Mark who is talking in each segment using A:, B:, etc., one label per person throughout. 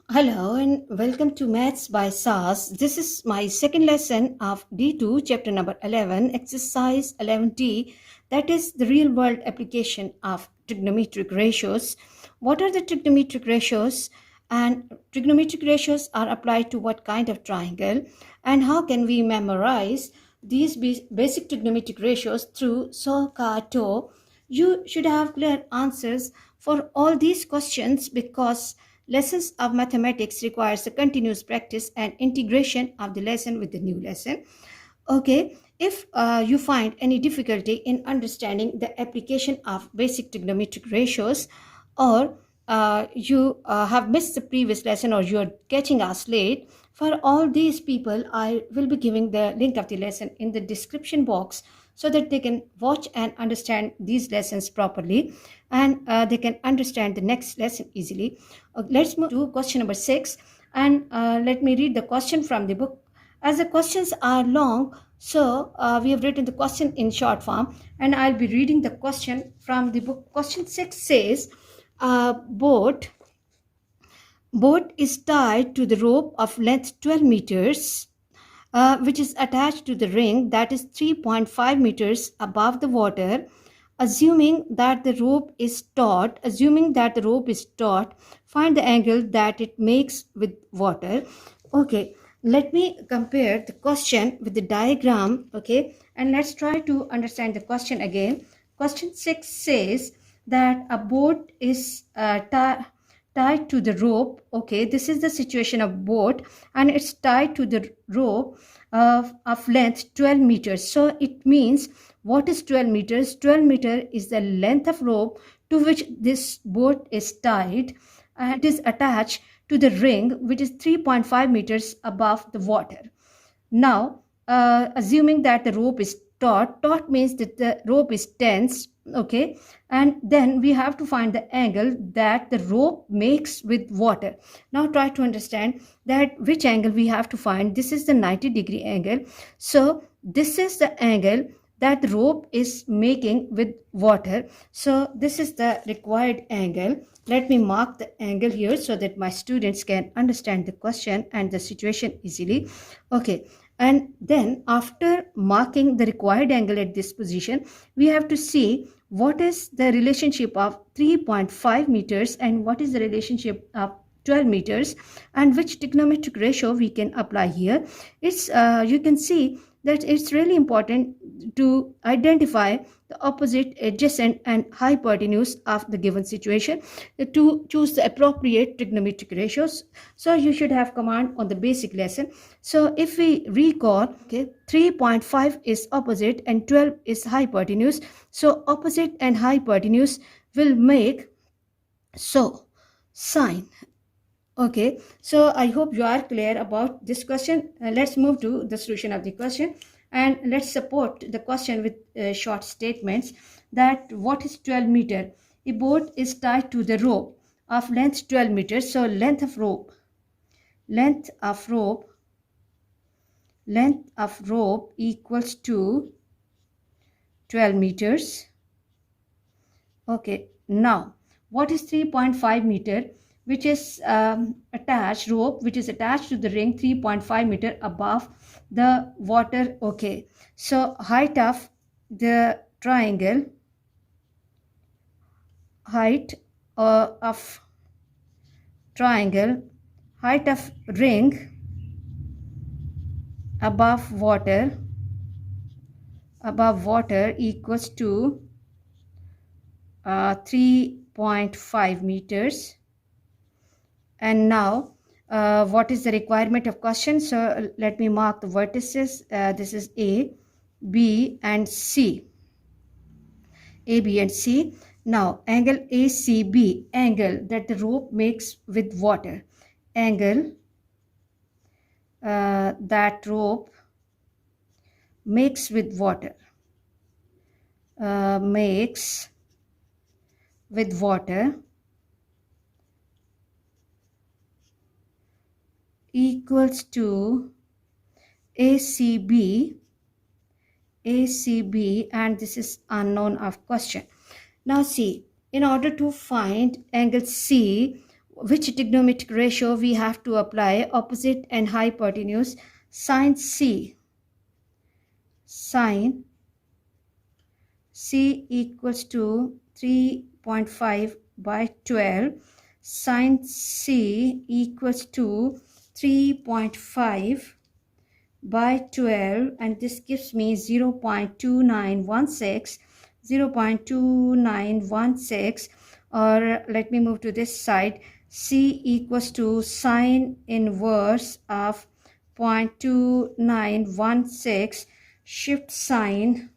A: Hello and welcome to Maths by SAS. This is my second lesson of D2, chapter number 11, exercise 11D, that is the real world application of trigonometric ratios. What are the trigonometric ratios? And trigonometric ratios are applied to what kind of triangle? And how can we memorize these basic trigonometric ratios through SOHCAHTOA? You should have clear answers for all these questions because lessons of mathematics requires a continuous practice and integration of the lesson with the new lesson. Okay, if you find any difficulty in understanding the application of basic trigonometric ratios, or you have missed the previous lesson, or you are catching us late, for all these people, I will be giving the link of the lesson in the description box so that they can watch and understand these lessons properly, and they can understand the next lesson easily. Let's move to question number 6, and let me read the question from the book. As the questions are long, so we have written the question in short form, and I'll be reading the question from the book. Question 6 says, boat is tied to the rope of length 12 meters, which is attached to the ring that is 3.5 meters above the water. Assuming that the rope is taut, find the angle that it makes with water. Okay, let me compare the question with the diagram. Okay, and let's try to understand the question again. Question 6 says that a boat is tied to the rope. Okay, this is the situation of boat, and it's tied to the rope of length 12 meters. So it means, what is 12 meters? 12 meter is the length of rope to which this boat is tied, and it is attached to the ring which is 3.5 meters above the water. Now, assuming that the rope is taut means that the rope is tense. Okay, and then we have to find the angle that the rope makes with water. Now try to understand that which angle we have to find. This is the 90-degree angle. So this is the angle that the rope is making with water. So this is the required angle. Let me mark the angle here so that my students can understand the question and the situation easily. Okay, and then after marking the required angle at this position, we have to see what is the relationship of 3.5 meters and what is the relationship of 12 meters, and which trigonometric ratio we can apply here. It's you can see that it's really important to identify the opposite, adjacent, and hypotenuse of the given situation to choose the appropriate trigonometric ratios. So you should have command on the basic lesson. So if we recall, okay, 3.5 is opposite and 12 is hypotenuse. So opposite and hypotenuse will make sine. Okay, so I hope you are clear about this question. Let's move to the solution of the question, and let's support the question with short statements. That what is 12 meter? A boat is tied to the rope of length 12 meters. So length of rope equals to 12 meters. Okay, now what is 3.5 meter? Which is attached rope, which is attached to the ring 3.5 meter above the water. Okay, so height of the triangle, height of ring above water equals to 3.5 meters. And now what is the requirement of question? So let me mark the vertices. This is A, B, and C. A, B, and C. Now angle ACB, angle that the rope makes with water. Angle that rope makes with water. Equals to ACB, and this is unknown of question. Now see, in order to find angle C, which trigonometric ratio we have to apply? Opposite and hypotenuse. Sine C equals to 3.5 by 12. Sine C equals to 3.5 by 12, and this gives me 0.2916. 0.2916, or let me move to this side. C equals to sine inverse of 0.2916, shift sine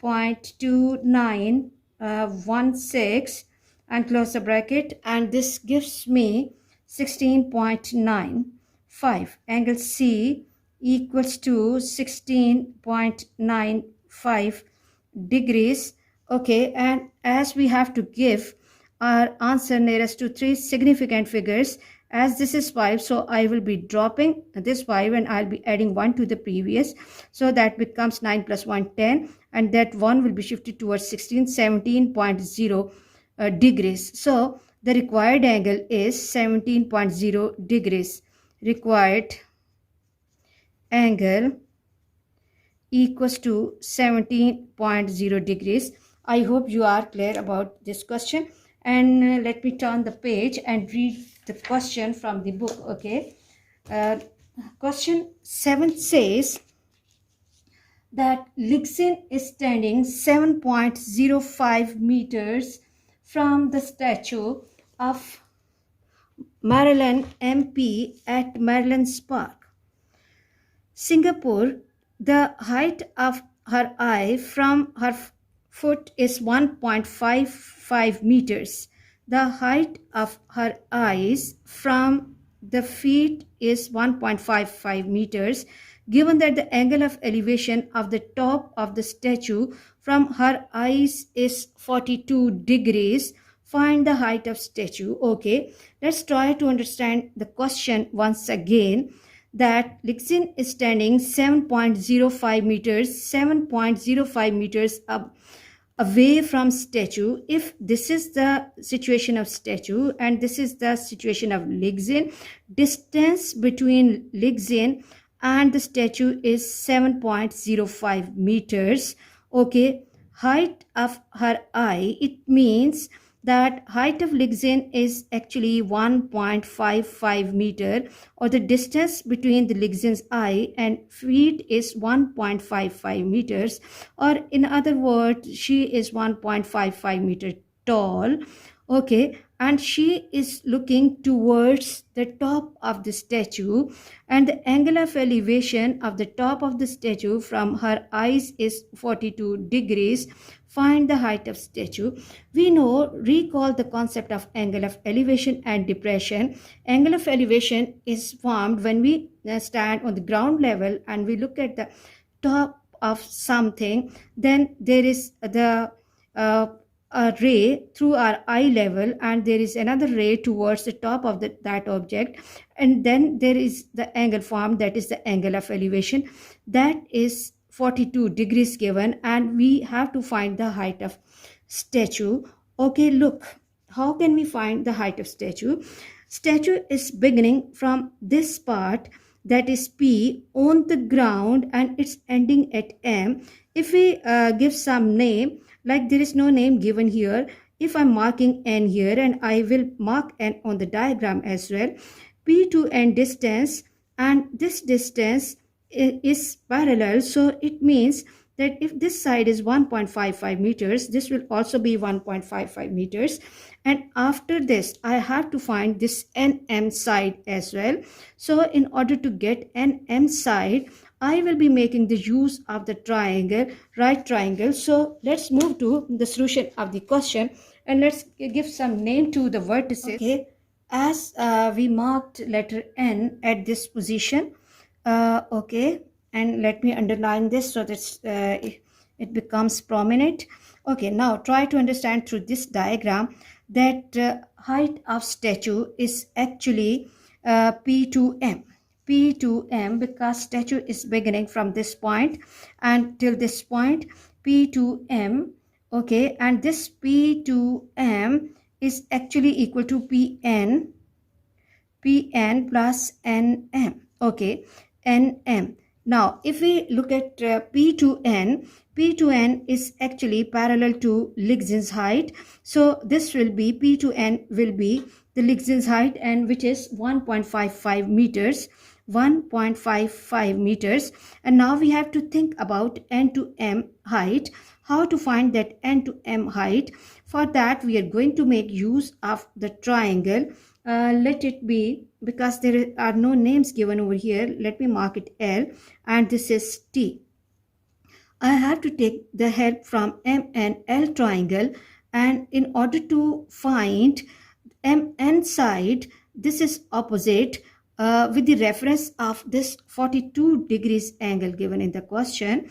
A: 0.2916 and close the bracket, and this gives me 16.95. Angle C equals to 16.95 degrees. Okay, and as we have to give our answer nearest to three significant figures, as this is 5, so I will be dropping this 5 and I'll be adding 1 to the previous, so that becomes 9 plus 1 10, and that 1 will be shifted towards 17.0 degrees. So the required angle is 17.0 degrees. Required angle equals to 17.0 degrees. I hope you are clear about this question, and let me turn the page and read the question from the book. Okay, question 7 says that Lixin is standing 7.05 meters from the statue of Marilyn MP at Maryland's Park, Singapore. The height of her eye from her foot is 1.55 meters. The height of her eyes from the feet is 1.55 meters. Given that the angle of elevation of the top of the statue from her eyes is 42 degrees, find the height of statue. Okay, let's try to understand the question once again. That Lixin is standing 7.05 meters up away from statue. If this is the situation of statue and this is the situation of Lixin, distance between Lixin and the statue is 7.05 meters. Okay, height of her eye, it means that height of Lixin is actually 1.55 meter, or the distance between the Lixin's eye and feet is 1.55 meters, or in other words, she is 1.55 meter tall. Okay, and she is looking towards the top of the statue, and the angle of elevation of the top of the statue from her eyes is 42 degrees. Find the height of statue. We know, recall the concept of angle of elevation and depression. Angle of elevation is formed when we stand on the ground level and we look at the top of something. Then there is the a ray through our eye level, and there is another ray towards the top of that object, and then there is the angle formed, that is the angle of elevation, that is 42 degrees given, and we have to find the height of statue. Okay, look, how can we find the height of statue? Statue is beginning from this part, that is P, on the ground, and it's ending at M. If we give some name, like there is no name given here, if I'm marking N here, and I will mark N on the diagram as well, P to N distance, and this distance is parallel, so it means that if this side is 1.55 meters, this will also be 1.55 meters, and after this I have to find this NM side as well. So in order to get NM side, I will be making the use of the triangle, right triangle. So let's move to the solution of the question, and let's give some name to the vertices. Okay, as we marked letter N at this position. Okay, and let me underline this so that it becomes prominent. Okay, now try to understand through this diagram that height of statue is actually P to M. P to M, because statue is beginning from this point and till this point, P to M. Okay, and this P to M is actually equal to Pn plus Nm. Okay, Nm. Now, if we look at P to N, P to N is actually parallel to Ligsin's height. So this will be P to N will be the Ligsin's height, and which is 1.55 meters. 1.55 meters. And now we have to think about N to M height. How to find that N to M height? For that, we are going to make use of the triangle. Let it be, because there are no names given over here, let me mark it L, and this is T. I have to take the help from M and L triangle, and in order to find MN side, this is opposite with the reference of this 42 degrees angle given in the question.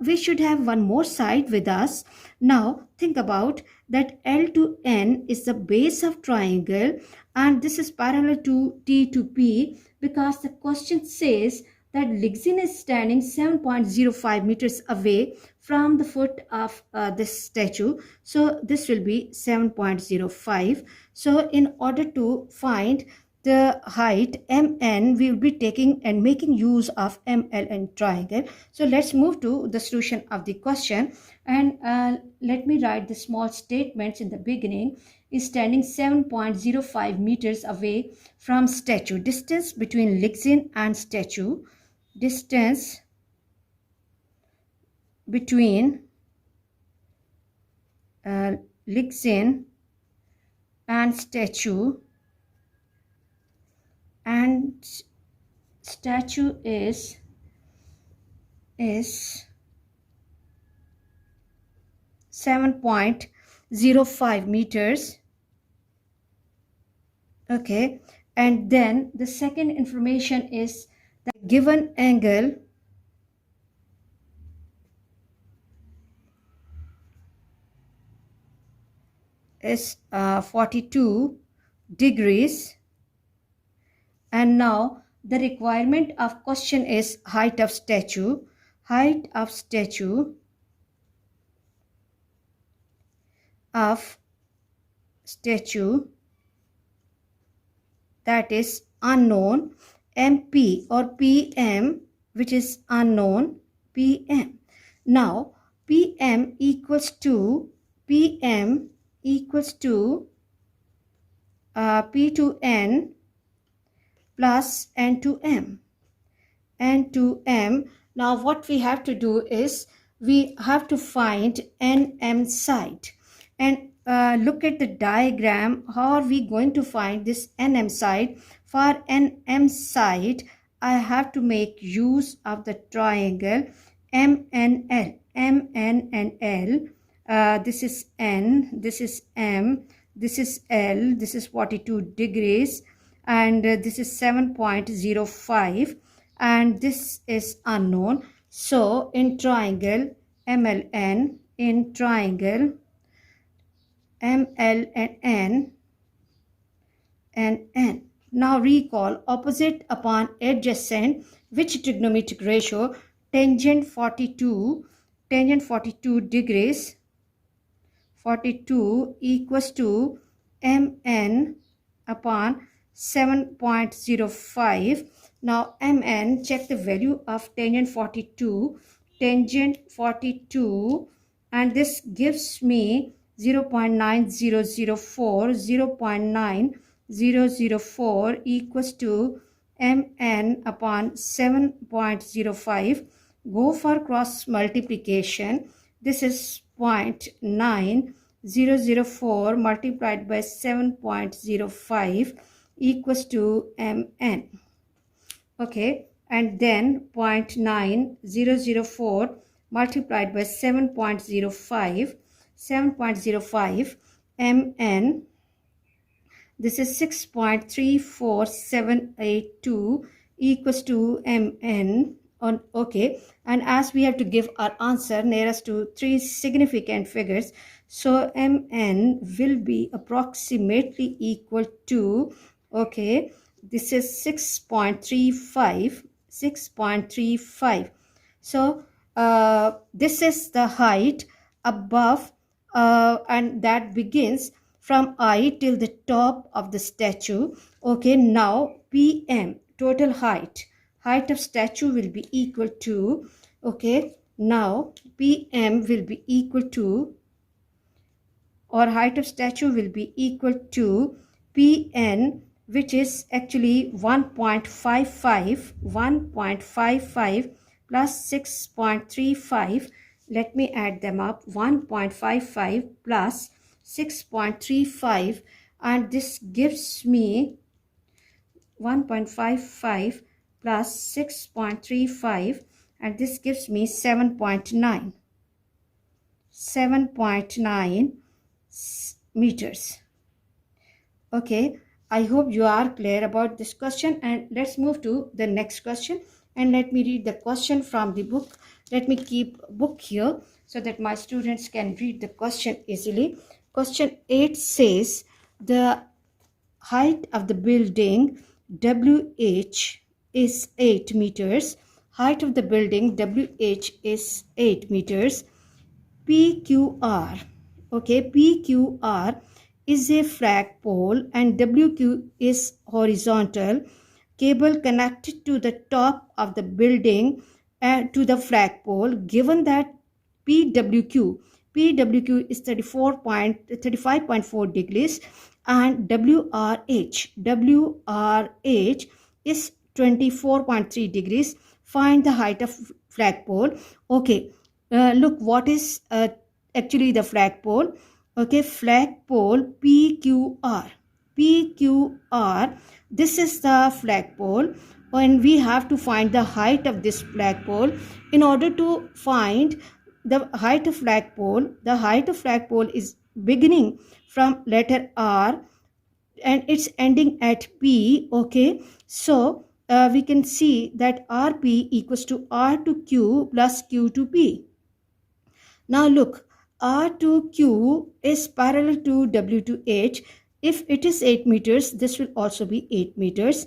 A: We should have one more side with us. Now think about that L to N is the base of triangle, and this is parallel to T to P, because the question says that Ligsin is standing 7.05 meters away from the foot of this statue. So this will be 7.05. So in order to find the height MN, we will be taking and making use of MLN triangle. So let's move to the solution of the question, and let me write the small statements in the beginning. Is standing 7.05 meters away from statue. Distance between Ligsin and statue. Distance between Ligsin and statue, and statue is 7.05 meters. Okay, and then the second information is the given angle is 42 degrees. And now the requirement of question is height of statue. Height of statue that is unknown. MP or PM, which is unknown, PM. Now PM equals to P to N plus N to M. N to M. Now what we have to do is we have to find NM side, and look at the diagram. How are we going to find this NM side? For NM side, I have to make use of the triangle MNL. MN and L. This is N, this is M, this is L, this is 42 degrees, and this is 7.05, and this is unknown. So in triangle MLN, in triangle ML and N. Now recall opposite upon adjacent, which trigonometric ratio? Tangent 42 degrees, 42 equals to MN upon 7.05. Now MN, check the value of tangent 42, and this gives me 0.9004, 0.9004 equals to MN upon 7.05. Go for cross multiplication. This is 0.9004 multiplied by 7.05 equals to MN. Okay, and then 0.9004 multiplied by 7.05 MN. This is 6.34782 equals to MN. Okay, and as we have to give our answer nearest to three significant figures, so MN will be approximately equal to, okay, this is 6.35. So this is the height above, and that begins from I till the top of the statue. Okay, now PM, total height. Height of statue will be equal to, okay, now PM will be equal to, or height of statue will be equal to Pn, which is actually 1.55 plus 6.35. Let me add them up. 1.55 plus 6.35, and this gives me 1.55 plus 6.35, and this gives me 7.9 meters. Okay, I hope you are clear about this question, and let's move to the next question. And let me read the question from the book. Let me keep book here so that my students can read the question easily. Question 8 says the height of the building WH is 8 meters. Height of the building WH is 8 meters. PQR, okay, PQR is a flagpole and WQ is horizontal cable connected to the top of the building to the flagpole. Given that PWQ is 35.4 degrees and WRH is 24.3 degrees. Find the height of flagpole. Okay, look, what is actually the flagpole? Okay, flagpole PQR. This is the flagpole, and we have to find the height of this flagpole. In order to find the height of flagpole, the height of flagpole is beginning from letter R and it's ending at P. Okay, so we can see that RP equals to R to Q plus Q to P. Now look, R to Q is parallel to W to H. If it is 8 meters, this will also be 8 meters.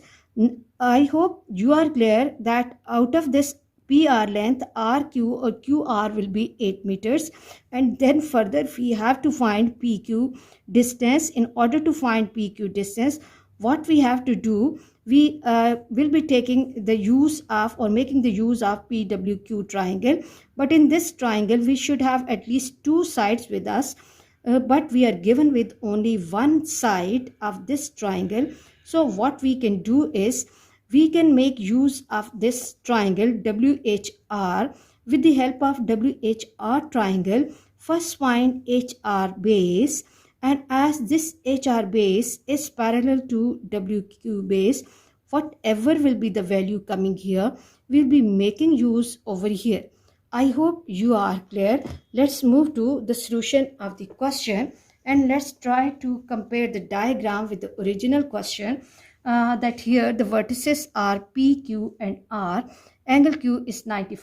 A: I hope you are clear that out of this PR length, RQ or QR will be 8 meters. And then further, we have to find PQ distance. In order to find PQ distance, what we have to do, we will be taking the use of or making the use of PWQ triangle. But in this triangle, we should have at least 2 sides with us. But we are given with only one side of this triangle. So what we can do is we can make use of this triangle WHR. With the help of WHR triangle, first find HR base, and as this HR base is parallel to WQ base, whatever will be the value coming here, we'll be making use over here. I hope you are clear. Let's move to the solution of the question, and let's try to compare the diagram with the original question. That here the vertices are P, Q and R. Angle Q is 90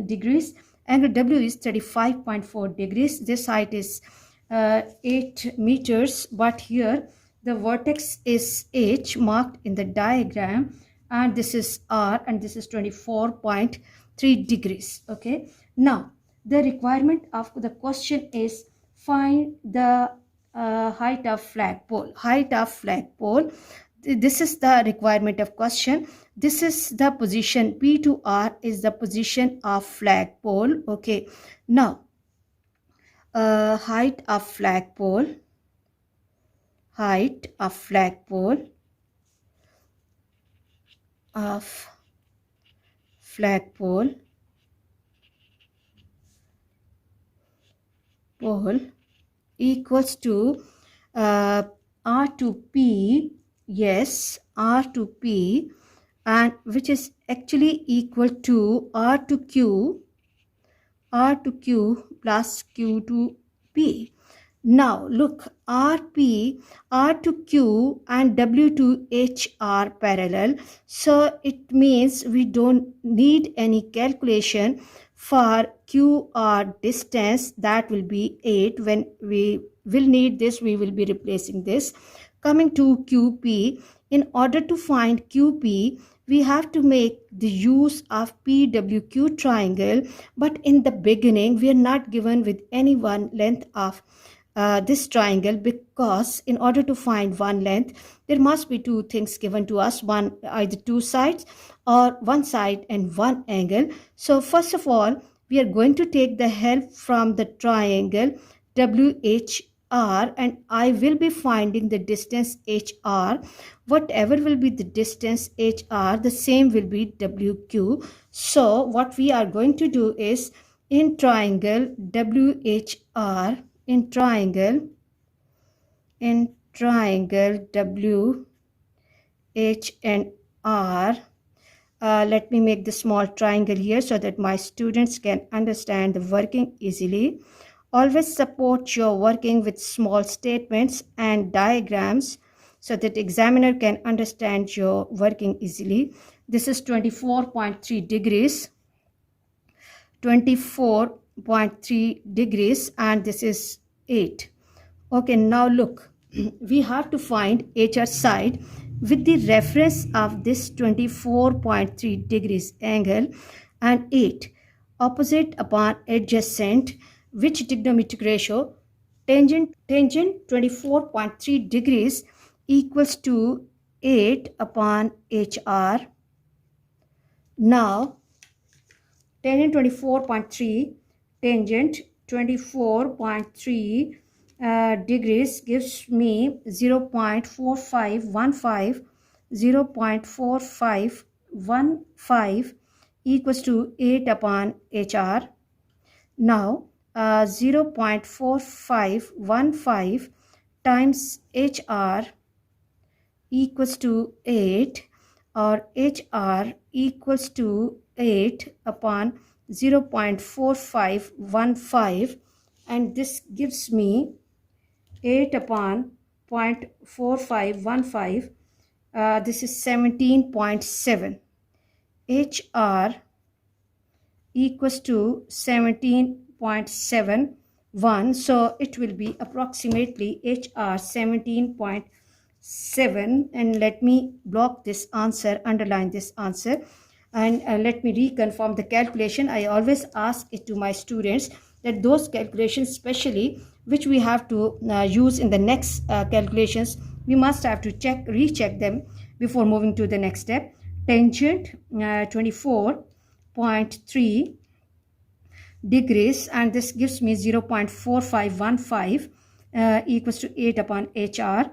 A: degrees. Angle W is 35.4 degrees. This height is 8 meters, but here the vertex is H marked in the diagram, and this is R, and this is 24.3 degrees. Okay, now the requirement of the question is find the height of flagpole. This is the requirement of question. This is the position. P to R is the position of flagpole. Okay, now height of flagpole equals to R to P. Yes, R to P, and which is actually equal to R to Q plus Q to P. Now look, R to Q and W to H are parallel. So it means we don't need any calculation for QR distance. That will be 8. When we will need this, we will be replacing this. Coming to QP, in order to find QP, we have to make the use of PWQ triangle, but in the beginning we are not given with any one length of this triangle, because in order to find one length, there must be two things given to us, one either two sides or one side and one angle. So first of all, we are going to take the help from the triangle WHR, and I will be finding the distance HR. Whatever will be the distance HR, the same will be WQ. So what we are going to do is, in triangle WHR, in triangle W, H and R, let me make the small triangle here so that my students can understand the working easily. Always support your working with small statements and diagrams so that examiner can understand your working easily. This is 24.3 degrees, 24.3 degrees, and this is 8. Okay, now look, we have to find HR side with the reference of this 24.3 degrees angle and 8 opposite upon adjacent, which trigonometric ratio? Tangent 24.3 degrees equals to 8 upon HR. Now tangent 24.3, tangent 24.3 degrees gives me 0.4515, 0.4515 equals to 8 upon HR. Now 0.4515 times HR equals to 8, or HR equals to 8 upon 0.4515, and this gives me 8 upon 0.4515. This is 17.7. HR equals to 17.71. So it will be approximately HR 17.7. And let me block this answer, underline this answer, and let me reconfirm the calculation. I always ask it to my students that those calculations, especially which we have to use in the next calculations, we must have to recheck them before moving to the next step. Tangent 24.3 degrees, and this gives me 0.4515 equals to 8 upon HR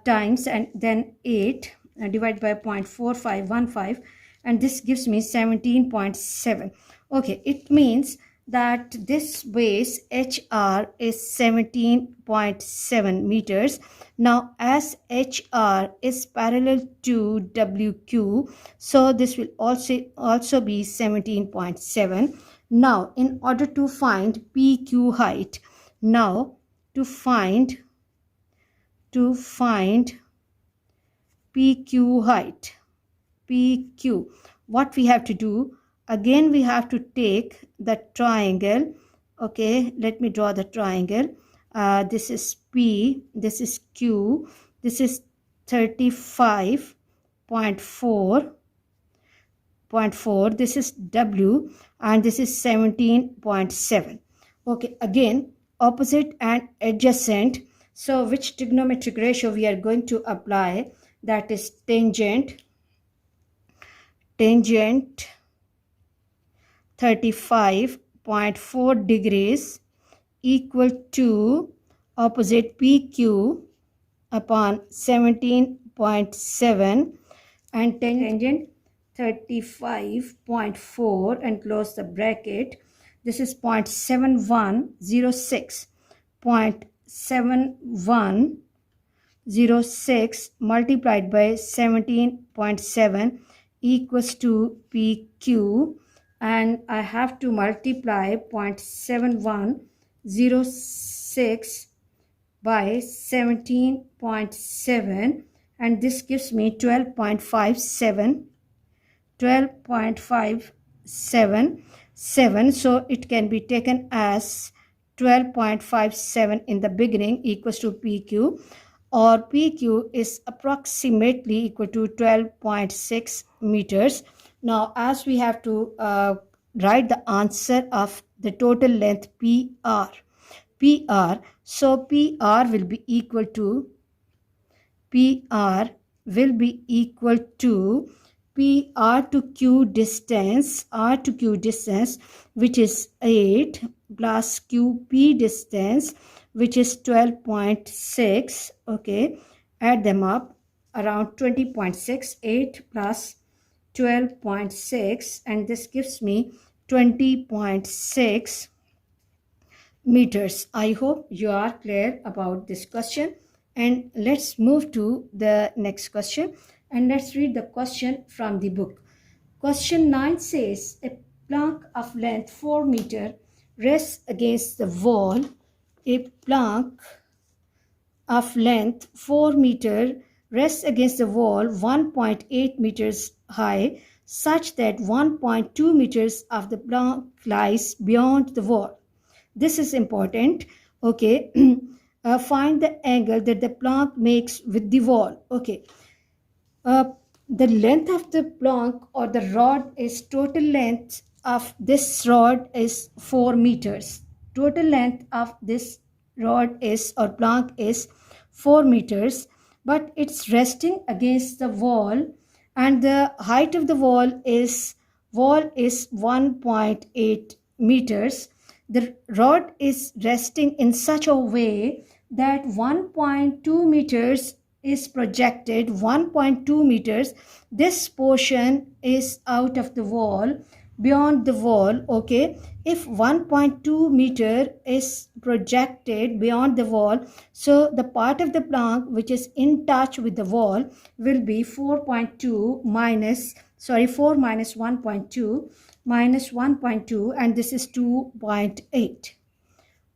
A: times, and then 8 divided by 0.4515, and this gives me 17.7. Okay, it means that this base HR is 17.7 meters. Now as HR is parallel to WQ, so this will also be 17.7. Now in order to find PQ height, now to find PQ height, PQ, what we have to do, again we have to take the triangle. Okay, let me draw the triangle. This is P, this is Q, this is 35.4, this is W, and this is 17.7. Okay, again opposite and adjacent. So which trigonometric ratio we are going to apply? That is tangent 35.4 degrees equal to opposite PQ upon 17.7, and tangent 35.4 and close the bracket. This is 0.7106. 0.7106 multiplied by 17.7 equals to PQ, and I have to multiply 0.7106 by 17.7, and this gives me 12.57. So it can be taken as 12.57 in the beginning equals to PQ, or PQ is approximately equal to 12.6 meters. Now as we have to write the answer of the total length PR. PR. So PR will be equal to PR will be equal to P R to Q distance, R to Q distance, which is 8, plus QP distance, which is 12.6. Okay, add them up, around 20.6, 8 plus 12.6, and this gives me 20.6 meters. I hope you are clear about this question, and let's move to the next question, and let's read the question from the book. Question 9 says a plank of length 4 meter rests against the wall. A plank of length 4 meter rests against the wall 1.8 meters high, such that 1.2 meters of the plank lies beyond the wall. This is important. Okay. Find the angle that the plank makes with the wall. Okay. The length of the plank or the rod is total length of this rod is 4 meters. Total length of this rod is or plank is 4 meters, but it's resting against the wall, and the height of the wall is 1.8 meters. The rod is resting in such a way that 1.2 meters is projected. 1.2 meters, this portion is out of the wall, beyond the wall. Okay, if 1.2 meter is projected beyond the wall, so the part of the plank which is in touch with the wall will be 4 minus 1.2 minus 1.2, and this is 2.8.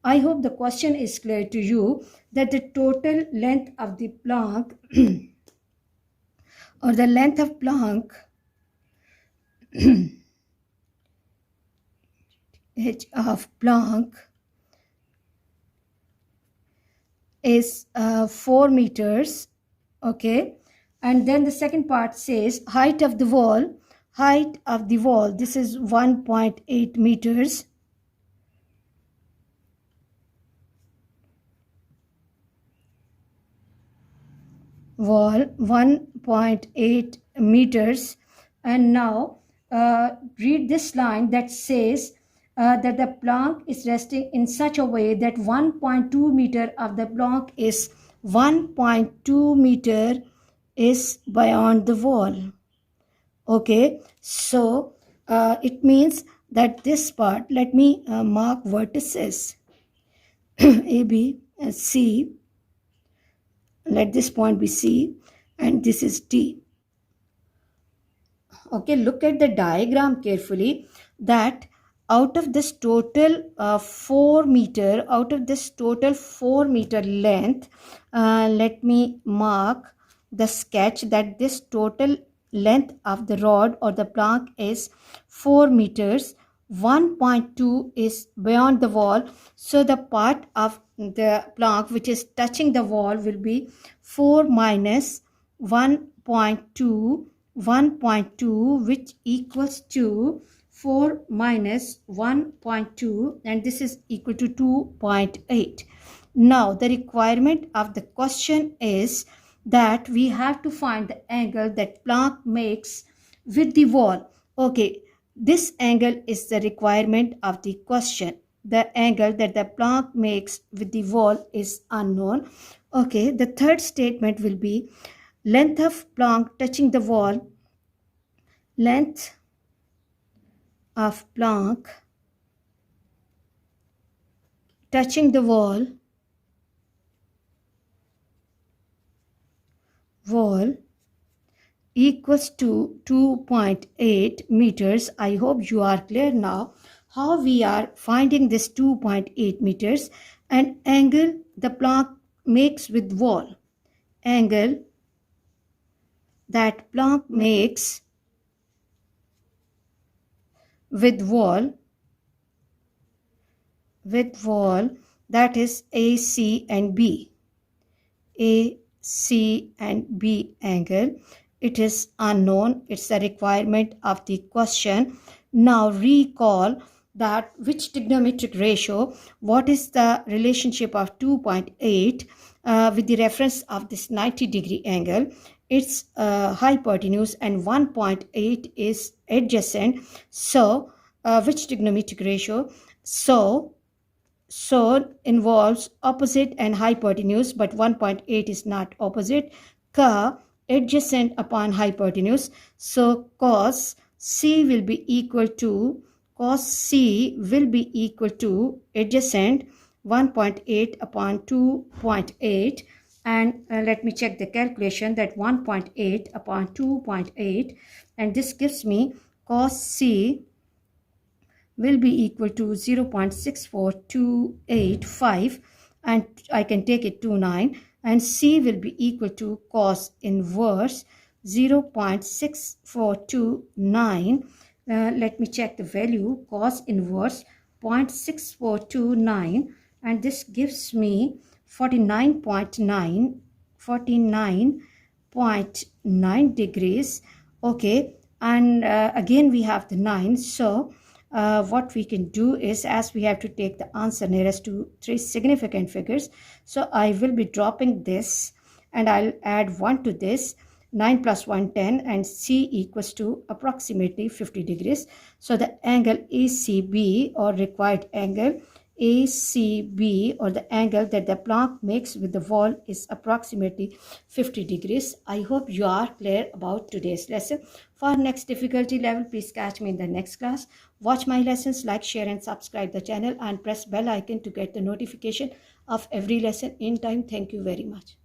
A: I hope the question is clear to you, that the total length of the plank or the length of plank h of plank is 4 meters. Okay, and then the second part says height of the wall, this is 1.8 meters. Wall 1.8 meters. And now read this line that says that the plank is resting in such a way that 1.2 meter of the plank is 1.2 meter is beyond the wall. Okay, so it means that this part, let me mark vertices A, B, C. Let this point be C, and this is D. Okay, look at the diagram carefully, that out of this total 4 meter, length, let me mark the sketch that this total length of the rod or the plank is 4 meters. 1.2 is beyond the wall, so the part of the plank which is touching the wall will be 4 minus 1.2, which equals to 4 minus 1.2, and this is equal to 2.8. Now the requirement of the question is that we have to find the angle that plank makes with the wall. Okay, this angle is the requirement of the question. The angle that the plank makes with the wall is unknown. Okay, the third statement will be length of plank touching the wall. Length of plank touching the wall equals to 2.8 meters. I hope you are clear now how we are finding this 2.8 meters. And angle the plank makes with wall. Angle that plank makes with wall, that is AC and B. AC and B angle. It is unknown. It's a requirement of the question. Now recall that which trigonometric ratio, what is the relationship of 2.8 with the reference of this 90-degree angle, its hypotenuse, and 1.8 is adjacent. So which trigonometric ratio? So involves opposite and hypotenuse, but 1.8 is not opposite. Adjacent upon hypotenuse. So cos C will be equal to adjacent 1.8 upon 2.8. And let me check the calculation, that 1.8 upon 2.8, and this gives me cos C will be equal to 0.64285, and I can take it to 9, and C will be equal to cos inverse 0.6429. Let me check the value, cos inverse 0.6429, and this gives me 49.9 degrees. Okay, and again we have the 9. So what we can do is, as we have to take the answer nearest to 3 significant figures, so I will be dropping this and I'll add 1 to this. 9 plus 1, 10, and C equals to approximately 50 degrees. So the angle ACB, or required angle ACB, or the angle that the plank makes with the wall, is approximately 50 degrees. I hope you are clear about today's lesson. For next difficulty level, please catch me in the next class. Watch my lessons, like, share and subscribe the channel, and press bell icon to get the notification of every lesson in time. Thank you very much.